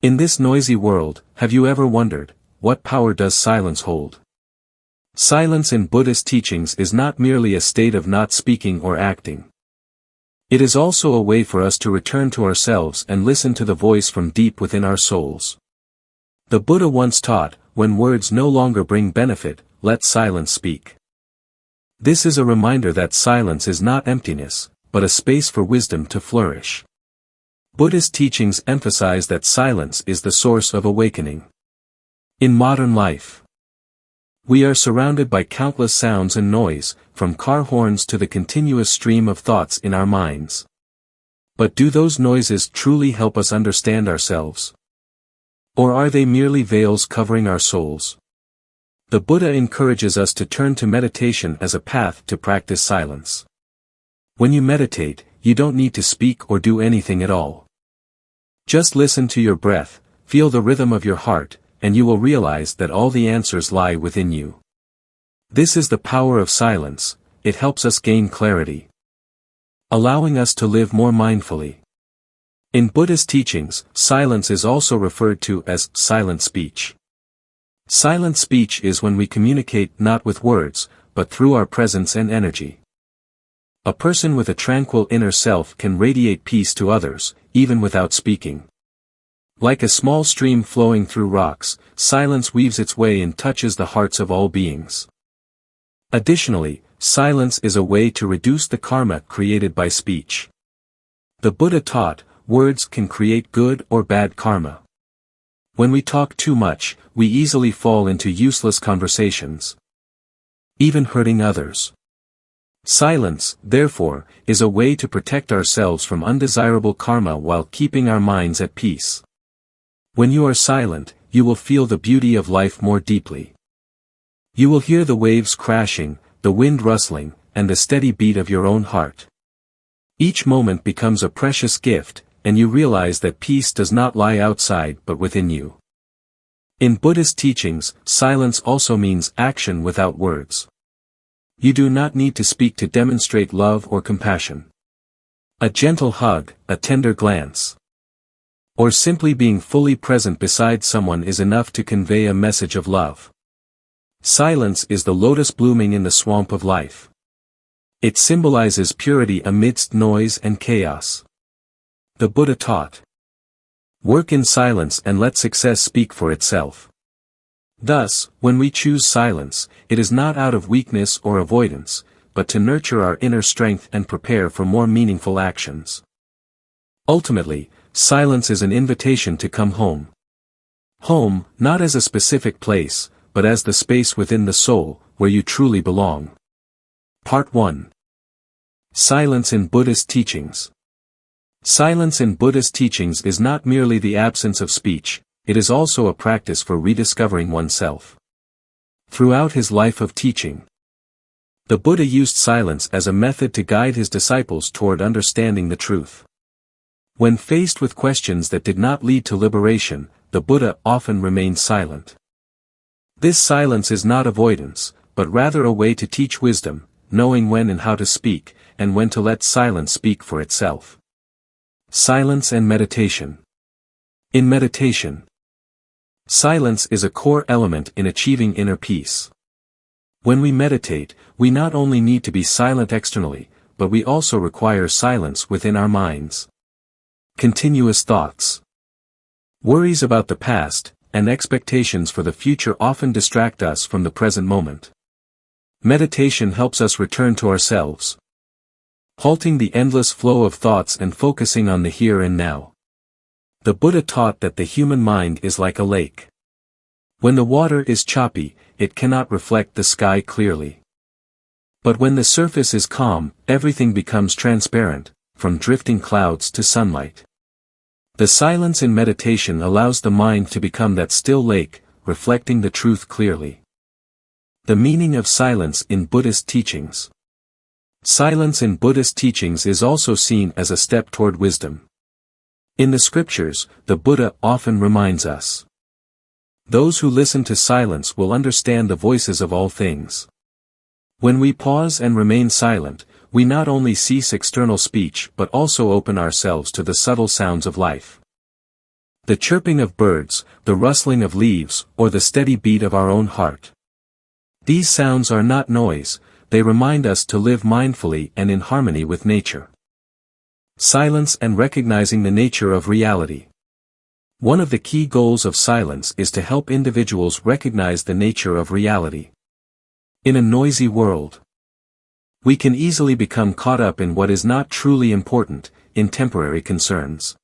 In this noisy world, have you ever wondered, what power does silence hold? Silence in Buddhist teachings is not merely a state of not speaking or acting. It is also a way for us to return to ourselves and listen to the voice from deep within our souls. The Buddha once taught, when words no longer bring benefit, let silence speak. This is a reminder that silence is not emptiness, but a space for wisdom to flourish. Buddhist teachings emphasize that silence is the source of awakening. In modern life, we are surrounded by countless sounds and noise, from car horns to the continuous stream of thoughts in our minds. But do those noises truly help us understand ourselves? Or are they merely veils covering our souls? The Buddha encourages us to turn to meditation as a path to practice silence. When you meditate, you don't need to speak or do anything at all. Just listen to your breath, feel the rhythm of your heart, and you will realize that all the answers lie within you. This is the power of silence. It helps us gain clarity, allowing us to live more mindfully. In Buddhist teachings, silence is also referred to as silent speech. Silent speech is when we communicate not with words, but through our presence and energy. A person with a tranquil inner self can radiate peace to others, even without speaking. Like a small stream flowing through rocks, silence weaves its way and touches the hearts of all beings. Additionally, silence is a way to reduce the karma created by speech. The Buddha taught, words can create good or bad karma. When we talk too much, we easily fall into useless conversations, even hurting others. Silence, therefore, is a way to protect ourselves from undesirable karma while keeping our minds at peace. When you are silent, you will feel the beauty of life more deeply. You will hear the waves crashing, the wind rustling, and the steady beat of your own heart. Each moment becomes a precious gift, and you realize that peace does not lie outside but within you. In Buddhist teachings, silence also means action without words. You do not need to speak to demonstrate love or compassion. A gentle hug, a tender glance, or simply being fully present beside someone is enough to convey a message of love. Silence is the lotus blooming in the swamp of life. It symbolizes purity amidst noise and chaos. The Buddha taught, work in silence and let success speak for itself. Thus, when we choose silence, it is not out of weakness or avoidance, but to nurture our inner strength and prepare for more meaningful actions. Ultimately, silence is an invitation to come home. Home, not as a specific place, but as the space within the soul, where you truly belong. Part 1. Silence in Buddhist teachings. Silence in Buddhist teachings is not merely the absence of speech, it is also a practice for rediscovering oneself. Throughout his life of teaching, the Buddha used silence as a method to guide his disciples toward understanding the truth. When faced with questions that did not lead to liberation, the Buddha often remained silent. This silence is not avoidance, but rather a way to teach wisdom, knowing when and how to speak, and when to let silence speak for itself. Silence and meditation. In meditation, silence is a core element in achieving inner peace. When we meditate, we not only need to be silent externally, but we also require silence within our minds. Continuous thoughts, worries about the past, and expectations for the future often distract us from the present moment. Meditation helps us return to ourselves, halting the endless flow of thoughts and focusing on the here and now. The Buddha taught that the human mind is like a lake. When the water is choppy, it cannot reflect the sky clearly. But when the surface is calm, everything becomes transparent, from drifting clouds to sunlight. The silence in meditation allows the mind to become that still lake, reflecting the truth clearly. The meaning of silence in Buddhist teachings. Silence in Buddhist teachings is also seen as a step toward wisdom. In the scriptures, the Buddha often reminds us, those who listen to silence will understand the voices of all things. When we pause and remain silent, we not only cease external speech but also open ourselves to the subtle sounds of life. The chirping of birds, the rustling of leaves, or the steady beat of our own heart. These sounds are not noise, they remind us to live mindfully and in harmony with nature. Silence and recognizing the nature of reality. One of the key goals of silence is to help individuals recognize the nature of reality. In a noisy world, we can easily become caught up in what is not truly important, in temporary concerns.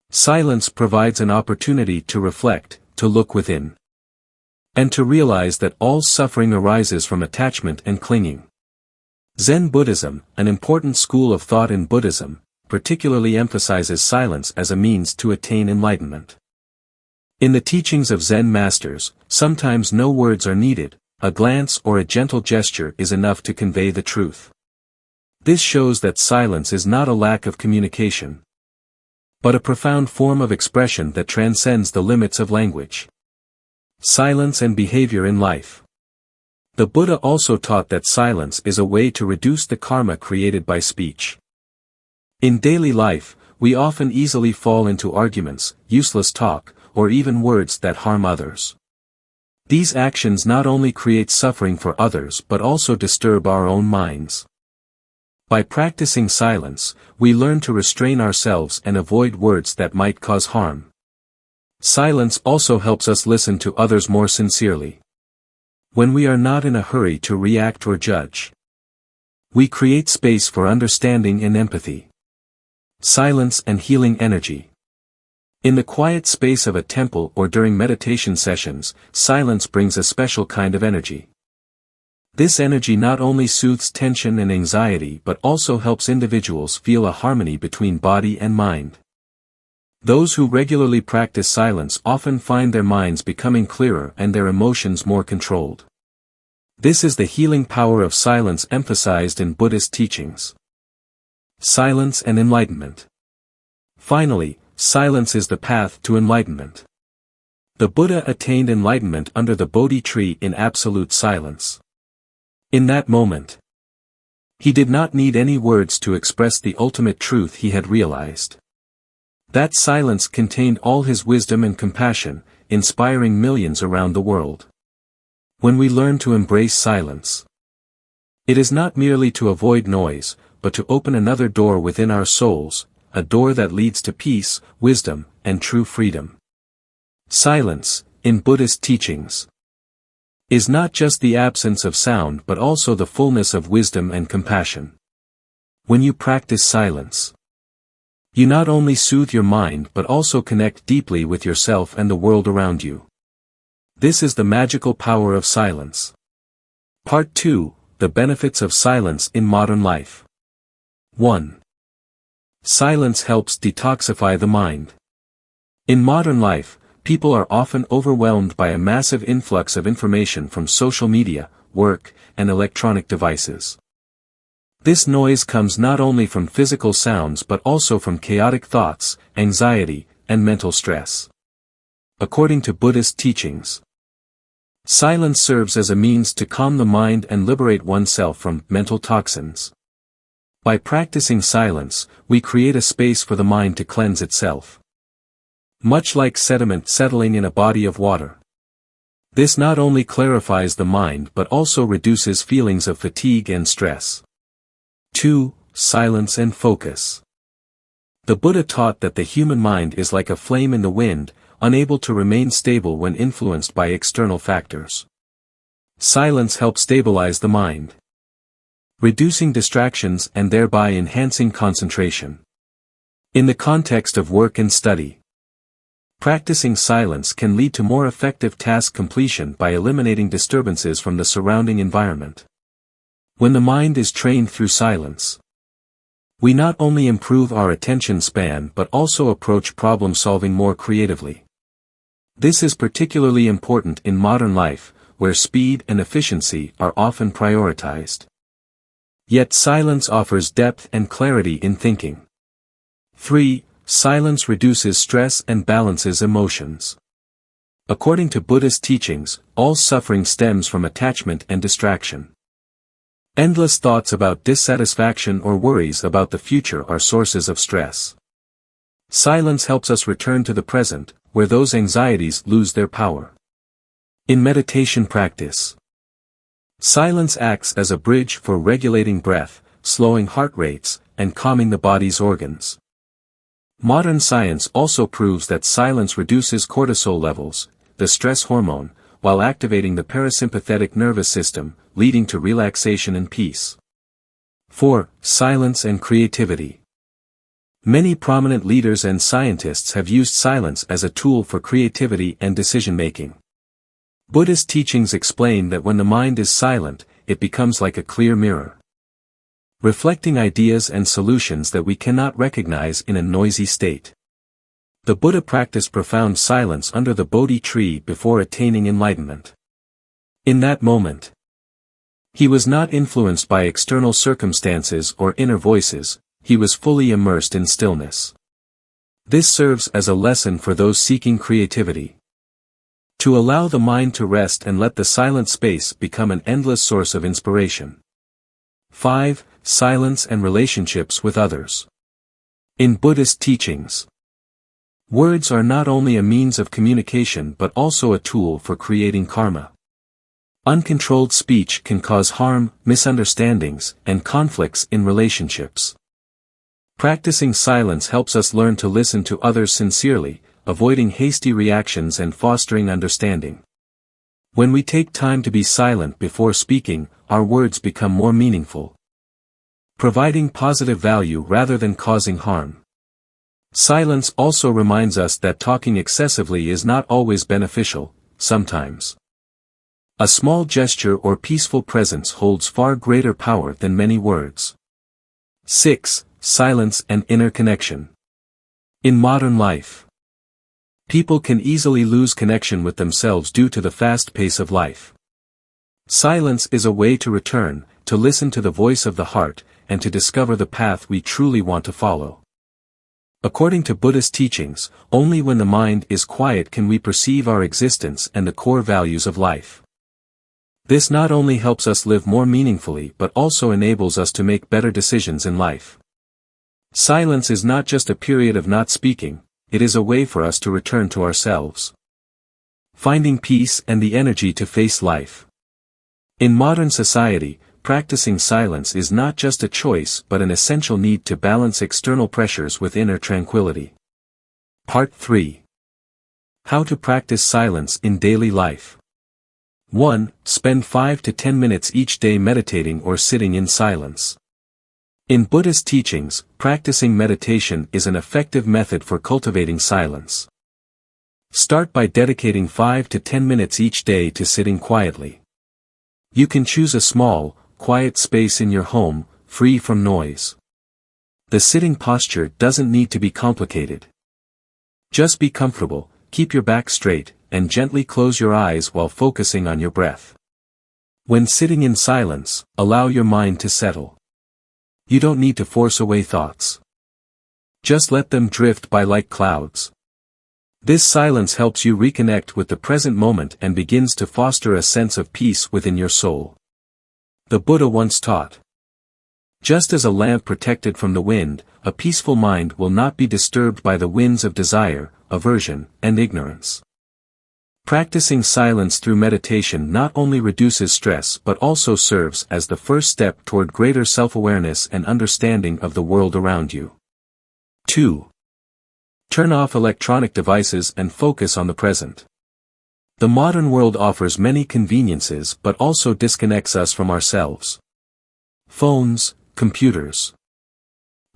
Silence provides an opportunity to reflect, to look within, and to realize that all suffering arises from attachment and clinging. Zen Buddhism, an important school of thought in Buddhism, particularly emphasizes silence as a means to attain enlightenment. In the teachings of Zen masters, sometimes no words are needed, a glance or a gentle gesture is enough to convey the truth. This shows that silence is not a lack of communication, but a profound form of expression that transcends the limits of language. Silence and behavior in life. The Buddha also taught that silence is a way to reduce the karma created by speech. In daily life, we often easily fall into arguments, useless talk, or even words that harm others. These actions not only create suffering for others but also disturb our own minds. By practicing silence, we learn to restrain ourselves and avoid words that might cause harm. Silence also helps us listen to others more sincerely. When we are not in a hurry to react or judge, we create space for understanding and empathy. Silence and healing energy. In the quiet space of a temple or during meditation sessions, silence brings a special kind of energy. This energy not only soothes tension and anxiety but also helps individuals feel a harmony between body and mind. Those who regularly practice silence often find their minds becoming clearer and their emotions more controlled. This is the healing power of silence emphasized in Buddhist teachings. Silence and enlightenment. Finally, silence is the path to enlightenment. The Buddha attained enlightenment under the Bodhi tree in absolute silence. In that moment, he did not need any words to express the ultimate truth he had realized. That silence contained all his wisdom and compassion, inspiring millions around the world. When we learn to embrace silence, it is not merely to avoid noise, but to open another door within our souls, a door that leads to peace, wisdom, and true freedom. Silence, in Buddhist teachings, is not just the absence of sound but also the fullness of wisdom and compassion. When you practice silence, you not only soothe your mind but also connect deeply with yourself and the world around you. This is the magical power of silence. Part 2, The Benefits of Silence in Modern Life. 1. Silence helps detoxify the mind. In modern life, people are often overwhelmed by a massive influx of information from social media, work, and electronic devices. This noise comes not only from physical sounds but also from chaotic thoughts, anxiety, and mental stress. According to Buddhist teachings, silence serves as a means to calm the mind and liberate oneself from mental toxins. By practicing silence, we create a space for the mind to cleanse itself. Much like sediment settling in a body of water. This not only clarifies the mind but also reduces feelings of fatigue and stress. 2. Silence and focus. The Buddha taught that the human mind is like a flame in the wind, unable to remain stable when influenced by external factors. Silence helps stabilize the mind, reducing distractions and thereby enhancing concentration. In the context of work and study, practicing silence can lead to more effective task completion by eliminating disturbances from the surrounding environment. When the mind is trained through silence, we not only improve our attention span but also approach problem solving more creatively. This is particularly important in modern life, where speed and efficiency are often prioritized. Yet silence offers depth and clarity in thinking. 3. Silence reduces stress and balances emotions. According to Buddhist teachings, all suffering stems from attachment and distraction. Endless thoughts about dissatisfaction or worries about the future are sources of stress. Silence helps us return to the present, where those anxieties lose their power. In meditation practice, silence acts as a bridge for regulating breath, slowing heart rates, and calming the body's organs. Modern science also proves that silence reduces cortisol levels, the stress hormone, while activating the parasympathetic nervous system, leading to relaxation and peace. 4. Silence and creativity. Many prominent leaders and scientists have used silence as a tool for creativity and decision-making. Buddhist teachings explain that when the mind is silent, it becomes like a clear mirror, reflecting ideas and solutions that we cannot recognize in a noisy state. The Buddha practiced profound silence under the Bodhi tree before attaining enlightenment. In that moment, he was not influenced by external circumstances or inner voices, he was fully immersed in stillness. This serves as a lesson for those seeking creativity. To allow the mind to rest and let the silent space become an endless source of inspiration. 5. Silence and relationships with others. In Buddhist teachings, words are not only a means of communication but also a tool for creating karma. Uncontrolled speech can cause harm, misunderstandings, and conflicts in relationships. Practicing silence helps us learn to listen to others sincerely, avoiding hasty reactions and fostering understanding. When we take time to be silent before speaking, our words become more meaningful, providing positive value rather than causing harm. Silence also reminds us that talking excessively is not always beneficial. Sometimes a small gesture or peaceful presence holds far greater power than many words. 6. Silence and inner connection. In modern life, people can easily lose connection with themselves due to the fast pace of life. Silence is a way to return, to listen to the voice of the heart, and to discover the path we truly want to follow. According to Buddhist teachings, only when the mind is quiet can we perceive our existence and the core values of life. This not only helps us live more meaningfully but also enables us to make better decisions in life. Silence is not just a period of not speaking, it is a way for us to return to ourselves, finding peace and the energy to face life. In modern society, practicing silence is not just a choice but an essential need to balance external pressures with inner tranquility. Part 3. How to practice silence in daily life. 1. Spend 5 to 10 minutes each day meditating or sitting in silence. In Buddhist teachings, practicing meditation is an effective method for cultivating silence. Start by dedicating 5 to 10 minutes each day to sitting quietly. You can choose a small, quiet space in your home, free from noise. The sitting posture doesn't need to be complicated. Just be comfortable, keep your back straight, and gently close your eyes while focusing on your breath. When sitting in silence, allow your mind to settle. You don't need to force away thoughts. Just let them drift by like clouds. This silence helps you reconnect with the present moment and begins to foster a sense of peace within your soul. The Buddha once taught, just as a lamp protected from the wind, a peaceful mind will not be disturbed by the winds of desire, aversion, and ignorance. Practicing silence through meditation not only reduces stress but also serves as the first step toward greater self-awareness and understanding of the world around you. 2. Turn off electronic devices and focus on the present. The modern world offers many conveniences but also disconnects us from ourselves. Phones, computers,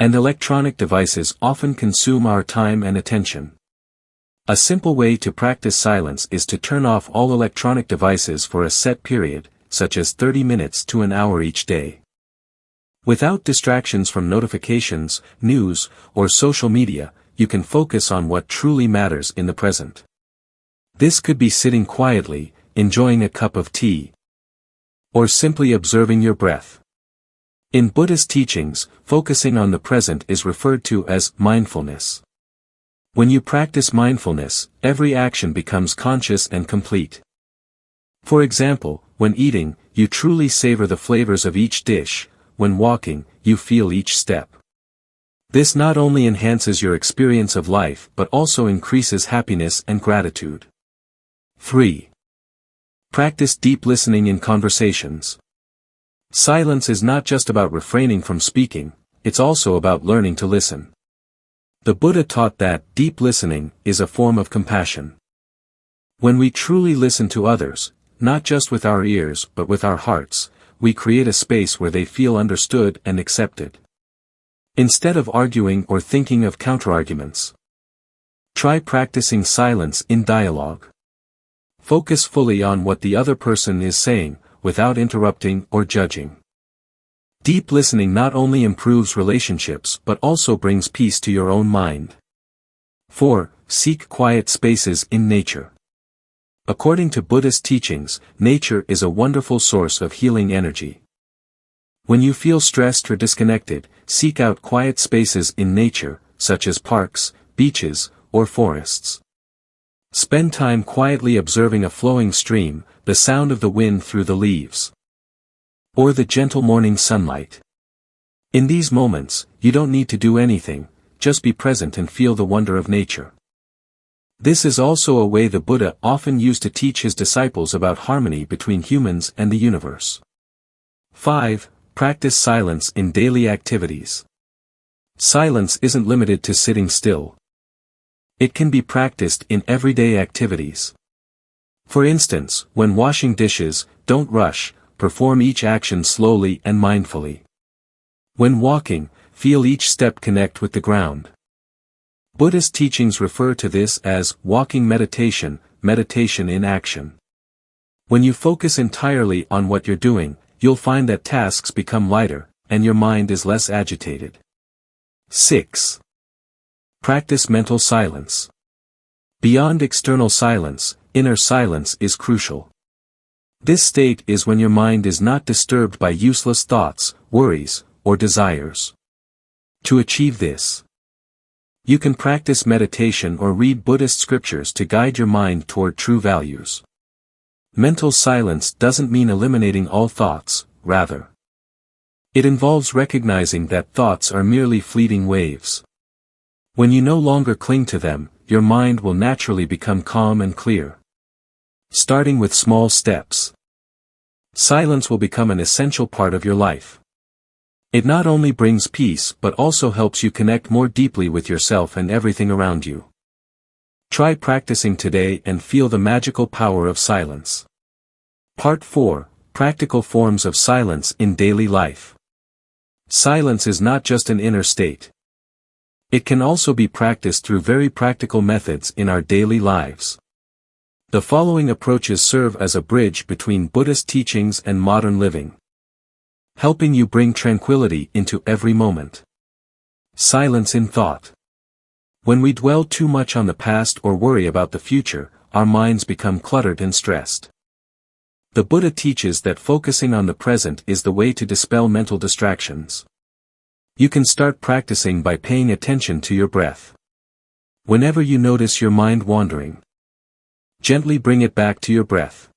and electronic devices often consume our time and attention. A simple way to practice silence is to turn off all electronic devices for a set period, such as 30 minutes to an hour each day. Without distractions from notifications, news, or social media, you can focus on what truly matters in the present. This could be sitting quietly, enjoying a cup of tea, or simply observing your breath. In Buddhist teachings, focusing on the present is referred to as mindfulness. When you practice mindfulness, every action becomes conscious and complete. For example, when eating, you truly savor the flavors of each dish. When walking, you feel each step. This not only enhances your experience of life but also increases happiness and gratitude. 3. Practice deep listening in conversations. Silence is not just about refraining from speaking, it's also about learning to listen. The Buddha taught that deep listening is a form of compassion. When we truly listen to others, not just with our ears but with our hearts, we create a space where they feel understood and accepted. Instead of arguing or thinking of counterarguments, try practicing silence in dialogue. Focus fully on what the other person is saying, without interrupting or judging. Deep listening not only improves relationships but also brings peace to your own mind. 4. Seek quiet spaces in nature. According to Buddhist teachings, nature is a wonderful source of healing energy. When you feel stressed or disconnected, seek out quiet spaces in nature, such as parks, beaches, or forests. Spend time quietly observing a flowing stream, the sound of the wind through the leaves, or the gentle morning sunlight. In these moments, you don't need to do anything, just be present and feel the wonder of nature. This is also a way the Buddha often used to teach his disciples about harmony between humans and the universe. 5. Practice silence in daily activities. Silence isn't limited to sitting still. It can be practiced in everyday activities. For instance, when washing dishes, don't rush, perform each action slowly and mindfully. When walking, feel each step connect with the ground. Buddhist teachings refer to this as walking meditation, meditation in action. When you focus entirely on what you're doing, you'll find that tasks become lighter, and your mind is less agitated. 6. Practice mental silence. Beyond external silence, inner silence is crucial. This state is when your mind is not disturbed by useless thoughts, worries, or desires. To achieve this, you can practice meditation or read Buddhist scriptures to guide your mind toward true values. Mental silence doesn't mean eliminating all thoughts, rather, it involves recognizing that thoughts are merely fleeting waves. When you no longer cling to them, your mind will naturally become calm and clear. Starting with small steps, silence will become an essential part of your life. It not only brings peace but also helps you connect more deeply with yourself and everything around you. Try practicing today and feel the magical power of silence. Part 4. Practical forms of silence in daily life. Silence is not just an inner state. It can also be practiced through very practical methods in our daily lives. The following approaches serve as a bridge between Buddhist teachings and modern living, helping you bring tranquility into every moment. Silence in thought. When we dwell too much on the past or worry about the future, our minds become cluttered and stressed. The Buddha teaches that focusing on the present is the way to dispel mental distractions. You can start practicing by paying attention to your breath. Whenever you notice your mind wandering, gently bring it back to your breath.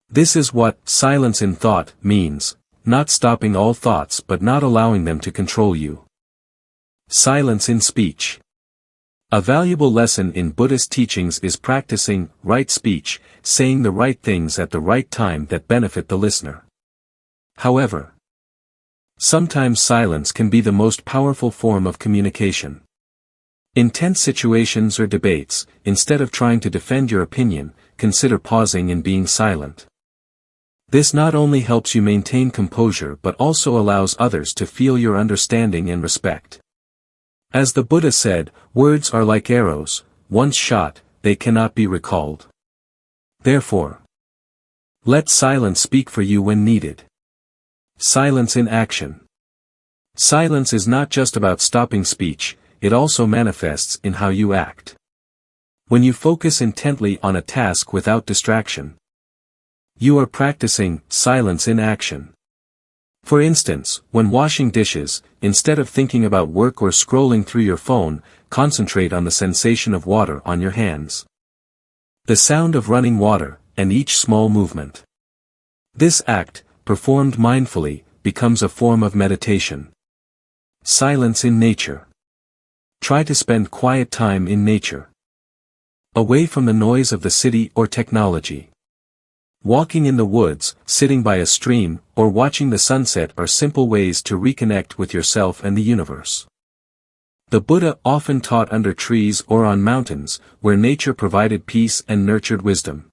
This is what silence in thought means, not stopping all thoughts but not allowing them to control you. Silence in speech. A valuable lesson in Buddhist teachings is practicing right speech, saying the right things at the right time that benefit the listener. However, sometimes silence can be the most powerful form of communication. In tense situations or debates, instead of trying to defend your opinion, consider pausing and being silent. This not only helps you maintain composure but also allows others to feel your understanding and respect. As the Buddha said, words are like arrows, once shot, they cannot be recalled. Therefore, let silence speak for you when needed. Silence in action. Silence is not just about stopping speech, it also manifests in how you act. When you focus intently on a task without distraction, you are practicing silence in action. For instance, when washing dishes, instead of thinking about work or scrolling through your phone, concentrate on the sensation of water on your hands, the sound of running water, and each small movement. This act, performed mindfully, becomes a form of meditation. Silence in nature. Try to spend quiet time in nature. Away from the noise of the city or technology. Walking in the woods, sitting by a stream, or watching the sunset are simple ways to reconnect with yourself and the universe. The Buddha often taught under trees or on mountains, where nature provided peace and nurtured wisdom.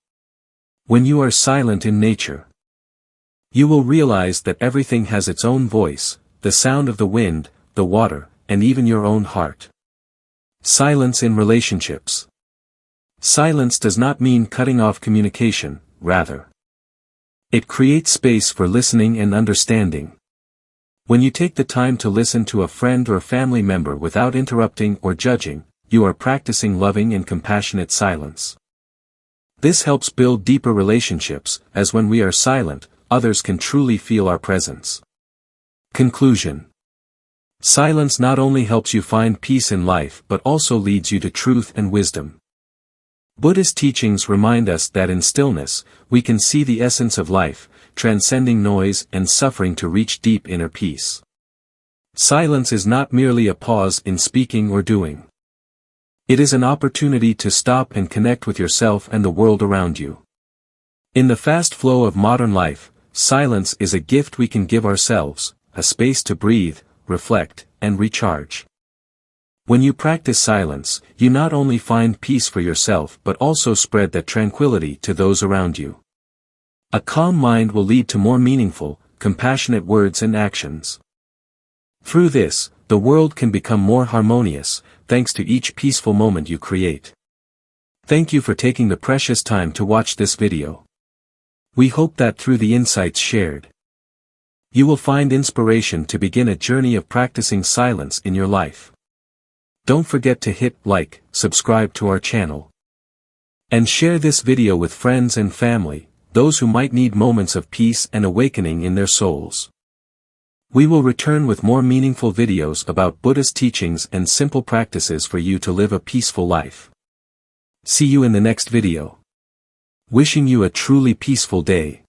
When you are silent in nature, you will realize that everything has its own voice, the sound of the wind, the water, and even your own heart. Silence in relationships. Silence does not mean cutting off communication, rather. It creates space for listening and understanding. When you take the time to listen to a friend or family member without interrupting or judging, you are practicing loving and compassionate silence. This helps build deeper relationships, as when we are silent, others can truly feel our presence. Conclusion. Silence not only helps you find peace in life but also leads you to truth and wisdom. Buddhist teachings remind us that in stillness, we can see the essence of life, transcending noise and suffering to reach deep inner peace. Silence is not merely a pause in speaking or doing. It is an opportunity to stop and connect with yourself and the world around you. In the fast flow of modern life, silence is a gift we can give ourselves, a space to breathe, reflect, and recharge. When you practice silence, you not only find peace for yourself but also spread that tranquility to those around you. A calm mind will lead to more meaningful, compassionate words and actions. Through this, the world can become more harmonious, thanks to each peaceful moment you create. Thank you for taking the precious time to watch this video. We hope that through the insights shared, you will find inspiration to begin a journey of practicing silence in your life. Don't forget to hit like, subscribe to our channel, and share this video with friends and family, those who might need moments of peace and awakening in their souls. We will return with more meaningful videos about Buddhist teachings and simple practices for you to live a peaceful life. See you in the next video. Wishing you a truly peaceful day.